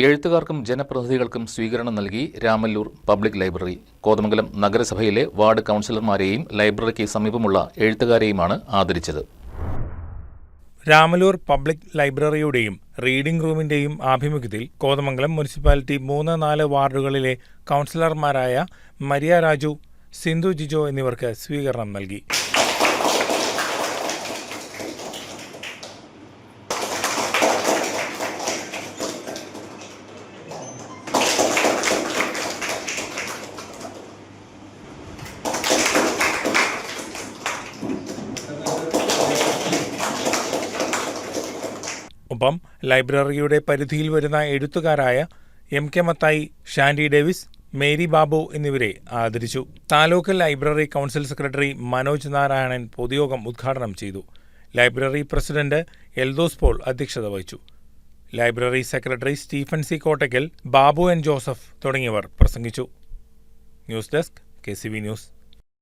എഴുത്തുകാർക്കും ജനപ്രതിനിധികൾക്കും സ്വീകരണം നൽകി Ramallur public library. Kothamangalam നഗരസഭയിലെ വാർഡ് കൌൺസിലർമാരെയും ലൈബ്രറിക്ക് സമീപമുള്ള എഴുത്തുകാരെയുമാണ് ആദരിച്ചത്. രാമല്ലൂർ പബ്ലിക് ലൈബ്രറിയുടെയും റീഡിംഗ് റൂമിന്റെയും ആഭിമുഖ്യത്തിൽ കോതമംഗലം മുനിസിപ്പാലിറ്റി 3-4 വാർഡുകളിലെ കൌൺസിലർമാരായ മരിയ രാജു, സിന്ധു ജിജോ എന്നിവർക്ക് സ്വീകരണം നൽകി. ഒപ്പം ലൈബ്രറിയുടെ പരിധിയിൽ വരുന്ന എഴുത്തുകാരായ MK Mathai, Shandy Davis, Mary Babu എന്നിവരെ ആദരിച്ചു. Taluk library council secretary Manoj Narayanan പൊതുയോഗം ഉദ്ഘാടനം ചെയ്തു. ലൈബ്രറി പ്രസിഡന്റ് എൽദോസ് പോൾ അധ്യക്ഷത വഹിച്ചു. Library secretary Stephen C Kottakkal, Babu N Joseph തുടങ്ങിയവർ പ്രസംഗിച്ചു. News desk KCV news.